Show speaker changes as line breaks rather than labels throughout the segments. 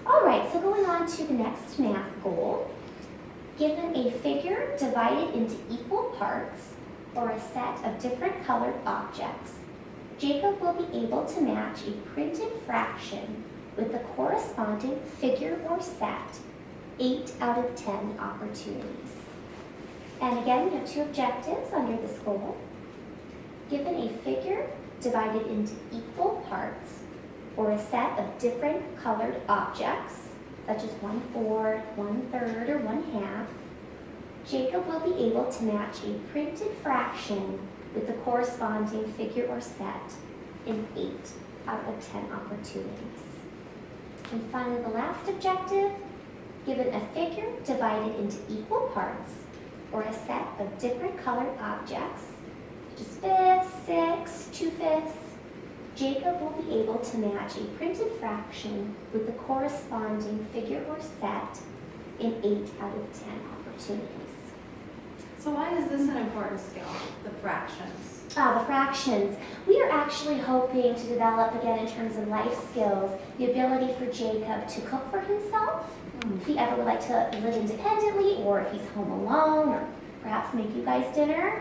All right, so going on to the next math goal. Given a figure divided into equal parts or a set of different colored objects, Jacob will be able to match a printed fraction with the corresponding figure or set 8 out of 10 opportunities. And again, we have two objectives under this goal. Given a figure divided into equal parts or a set of different colored objects, such as 1/4, 1/3, or 1/2, Jacob will be able to match a printed fraction with the corresponding figure or set in 8 out of 10 opportunities. And finally, the last objective, given a figure divided into equal parts or a set of different colored objects, such as 5ths, 6ths, 2/5, Jacob will be able to match a printed fraction with the corresponding figure or set in 8 out of 10 opportunities.
So why is this an important skill, the fractions?
The fractions. We are actually hoping to develop, again, in terms of life skills, the ability for Jacob to cook for himself, if he ever would like to live independently, or if he's home alone, or perhaps make you guys dinner.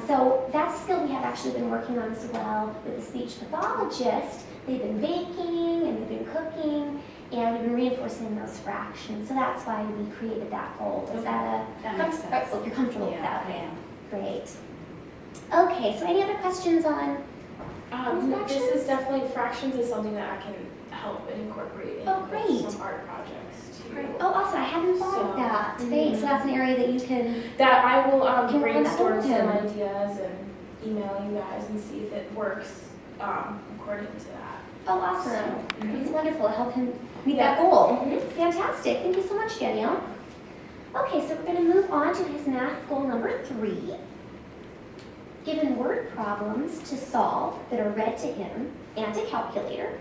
So that's a skill we have actually been working on as well with the speech pathologist. They've been baking and they've been cooking, and we've been reinforcing those fractions. So that's why we created that goal. Is that
makes sense.
Oh, you're comfortable with that?
I am.
Great. Okay, so any other questions on
This is definitely, fractions is something that I can help and incorporate in some art projects too.
Great. Oh, awesome. I hadn't thought of that. Thanks. So that's an area that you can...
That I will
Can work on that
brainstorm
with
some
him.
ideas and email you guys and see if it works according to that.
Oh, awesome.
So,
It's wonderful to help him meet
Yeah.
that goal. Fantastic. Thank you so much, Danielle. Okay, so we're going to move on to his math goal number 3. Given word problems to solve that are read to him and a calculator,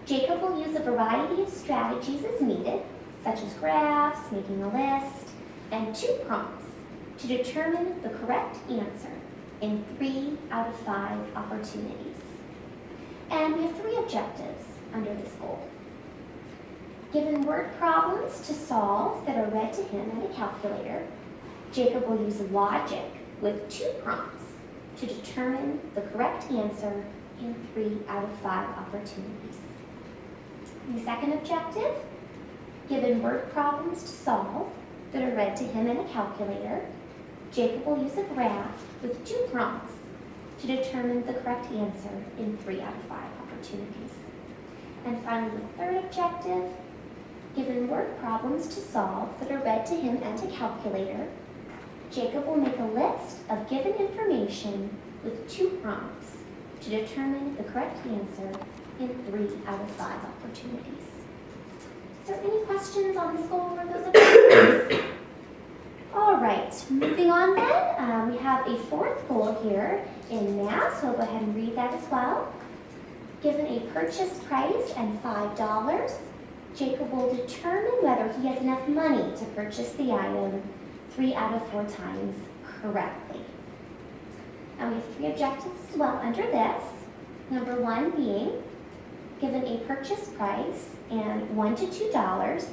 Jacob will use a variety of strategies as needed, such as graphs, making a list, and 2 prompts to determine the correct answer in 3 out of 5 opportunities. And we have 3 objectives under this goal. Given word problems to solve that are read to him and a calculator, Jacob will use logic with 2 prompts to determine the correct answer in 3 out of 5 opportunities. The second objective, given word problems to solve that are read to him in a calculator, Jacob will use a graph with 2 prompts to determine the correct answer in 3 out of 5 opportunities. And finally, the third objective, given word problems to solve that are read to him and a calculator, Jacob will make a list of given information with 2 prompts to determine the correct answer in 3 out of 5 opportunities. Is there any questions on this goal or those objectives? All right, moving on then, we have a 4th goal here in math, so I'll go ahead and read that as well. Given a purchase price and $5, Jacob will determine whether he has enough money to purchase the item 3 out of 4 times correctly. And we have 3 objectives as well under this. Number 1 being, given a purchase price and $1 to $2,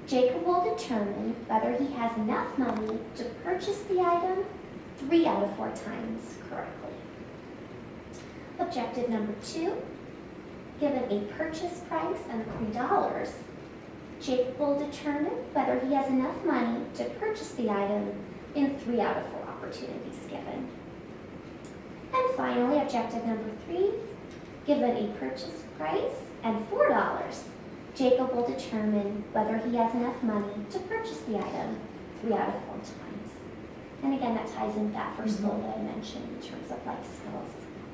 Jacob will determine whether he has enough money to purchase the item 3 out of 4 times correctly. Objective number 2, given a purchase price and $3, Jacob will determine whether he has enough money to purchase the item in 3 out of 4 opportunities given. And finally, objective number 3, given a purchase price and $4, Jacob will determine whether he has enough money to purchase the item 3 out of 4 times. And again, that ties into that first goal that I mentioned in terms of life skills.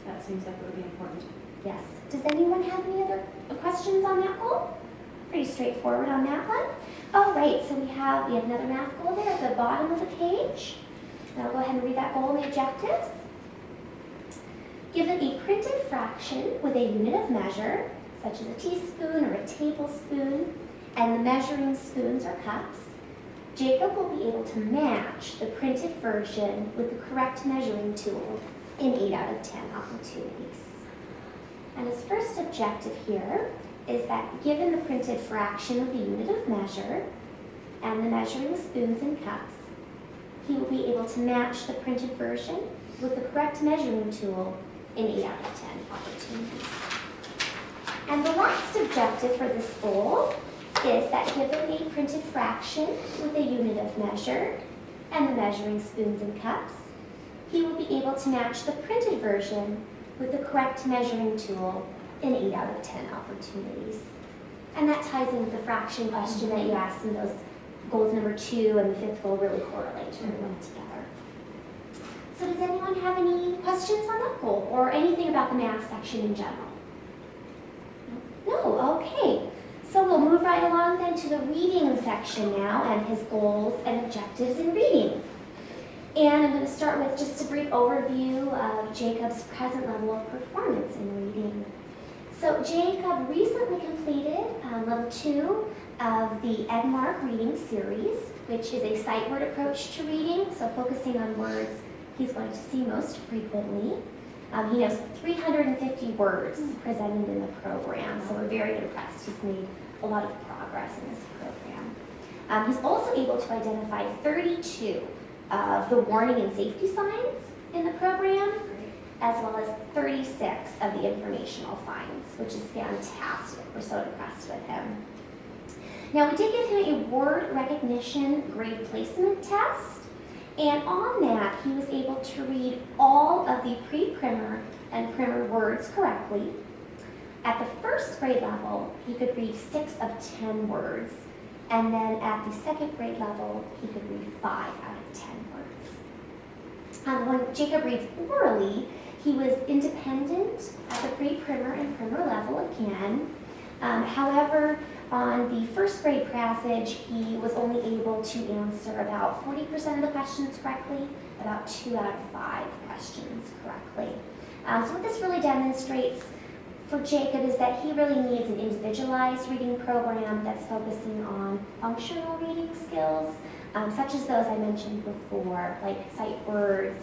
That seems like it would be important.
Yes. Does anyone have any other questions on that goal? Pretty straightforward on that one. All right, so we have another math goal there at the bottom of the page. And I'll go ahead and read that goal and the objectives. Given a printed fraction with a unit of measure, such as a teaspoon or a tablespoon, and the measuring spoons or cups, Jacob will be able to match the printed version with the correct measuring tool in 8 out of 10 opportunities. And his first objective here is that given the printed fraction of the unit of measure and the measuring spoons and cups, he will be able to match the printed version with the correct measuring tool in 8 out of 10 opportunities. And the last objective for this goal is that given a printed fraction with a unit of measure and the measuring spoons and cups, he will be able to match the printed version with the correct measuring tool in 8 out of 10 opportunities. And that ties in with the fraction question that you asked, and those goals number 2 and the 5th goal really correlate very well together. So does anyone have any questions on that goal or anything about the math section in general? No? Okay. So we'll move right along then to the reading section now and his goals and objectives in reading. And I'm going to start with just a brief overview of Jacob's present level of performance in reading. So Jacob recently completed level 2 of the Edmark reading series, which is a sight word approach to reading, so focusing on words he's going to see most frequently. He knows 350 words presented in the program, so we're very impressed. He's made a lot of progress in this program. He's also able to identify 32 of the warning and safety signs in the program, as well as 36 of the informational signs, which is fantastic. We're so impressed with him. Now, we did give him a word recognition grade placement test, and on that, he was able to read all of the pre-primer and primer words correctly. At the first grade level, he could read 6 of 10 words, and then at the second grade level, he could read 5 out of 10 words. When Jacob reads orally, he was independent at the pre-primer and primer level again. However, on the first grade passage, he was only able to answer about 40% of the questions correctly, about 2 out of 5 questions correctly. So what this really demonstrates for Jacob is that he really needs an individualized reading program that's focusing on functional reading skills, such as those I mentioned before, like sight words,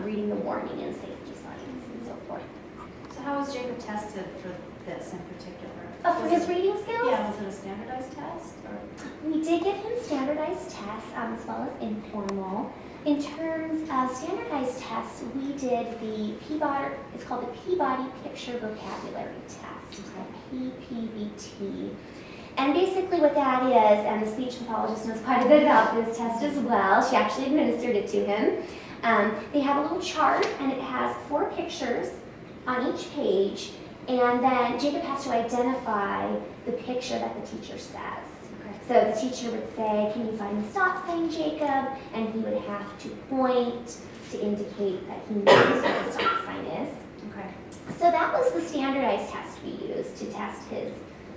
reading the warning and safety signs, and so forth.
So how was Jacob tested for this in particular?
For his reading skills?
Yeah, was it a standardized test? Or?
We did give him standardized tests as well as informal. In terms of standardized tests, we did the Peabody, it's called the Peabody Picture Vocabulary Test, PPVT. And basically what that is, and the speech pathologist knows quite a bit about this test as well, she actually administered it to him. They have a little chart, and it has 4 pictures on each page, and then Jacob has to identify the picture that the teacher says. So the teacher would say, "Can you find the stop sign, Jacob?" And he would have to point to indicate that he knows what the stop sign is.
Okay.
So that was the standardized test we used to test his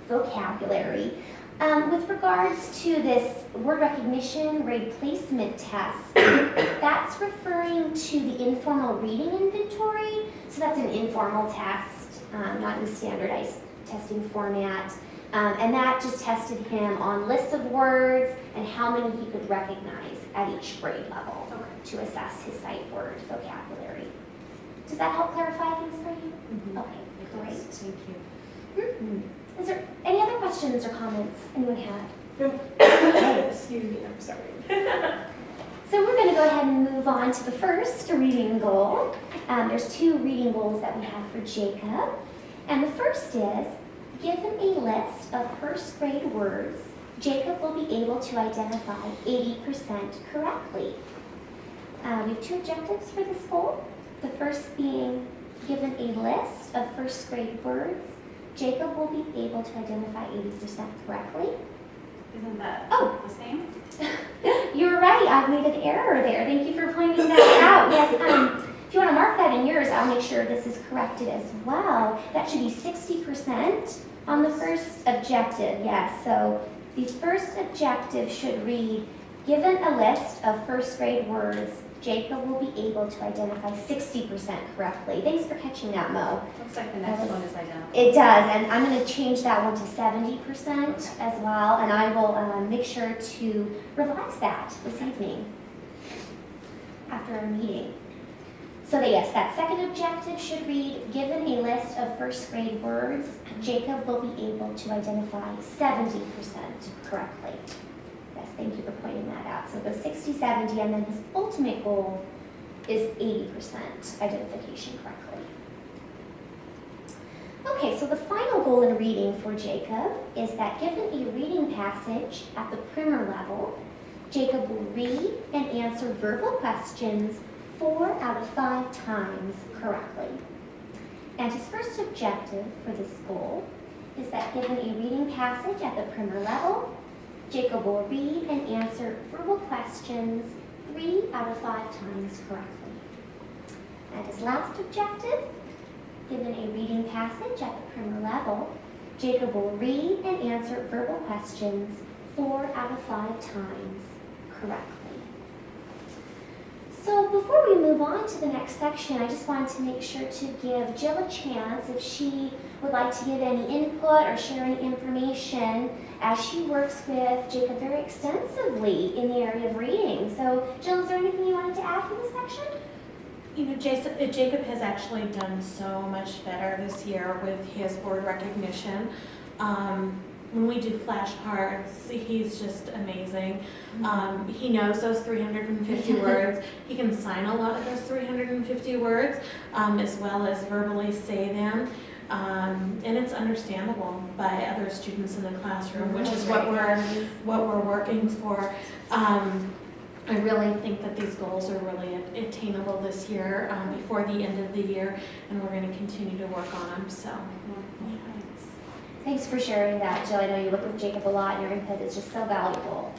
vocabulary. With regards to this word recognition grade placement test, that's referring to the informal reading inventory. So that's an informal test, not in the standardized testing format. And that just tested him on lists of words and how many he could recognize at each grade level to assess his sight word vocabulary. Does that help clarify things for you?
Mm-hmm.
Okay, great.
Thank you.
Mm-hmm. Is there any other questions or comments anyone had?
Excuse me, I'm sorry.
So we're going to go ahead and move on to the first reading goal. There's 2 reading goals that we have for Jacob. And the first is, given a list of first grade words, Jacob will be able to identify 80% correctly. We have 2 objectives for this goal. The first being, given a list of first grade words, Jacob will be able to identify 80% correctly.
Isn't that the same?
You're right, I've made an error there. Thank you for pointing that out. Yes, if you want to mark that in yours, I'll make sure this is corrected as well. That should be 60% on the first objective, yes. So the first objective should read, given a list of first grade words, Jacob will be able to identify 60% correctly. Thanks for catching that, Mo.
Looks like the next one is identical.
It does, and I'm going to change that one to 70% as well, and I will make sure to revise that this evening after our meeting. So that yes, that second objective should read, given a list of first grade words, Jacob will be able to identify 70% correctly. Yes, thank you for pointing that out. So it goes 60, 70, and then his ultimate goal is 80% identification correctly. Okay, so the final goal in reading for Jacob is that given a reading passage at the primer level, Jacob will read and answer verbal questions 4 out of 5 times correctly. And his first objective for this goal is that given a reading passage at the primer level, Jacob will read and answer verbal questions 3 out of 5 times correctly. And his last objective, given a reading passage at the primer level, Jacob will read and answer verbal questions 4 out of 5 times correctly. So before we move on to the next section, I just wanted to make sure to give Jill a chance if she would like to give any input or share any information as she works with Jacob very extensively in the area of reading. So Jill, is there anything you wanted to add for this section?
You know, Jacob has actually done so much better this year with his word recognition. When we do flashcards, he's just amazing. He knows those 350 words. He can sign a lot of those 350 words, as well as verbally say them. And it's understandable by other students in the classroom, which is what we're working for. I really think that these goals are really attainable this year, before the end of the year, and we're going to continue to work on them. So, yeah.
Thanks for sharing that, Jill. I know you work with Jacob a lot and your input is just so valuable.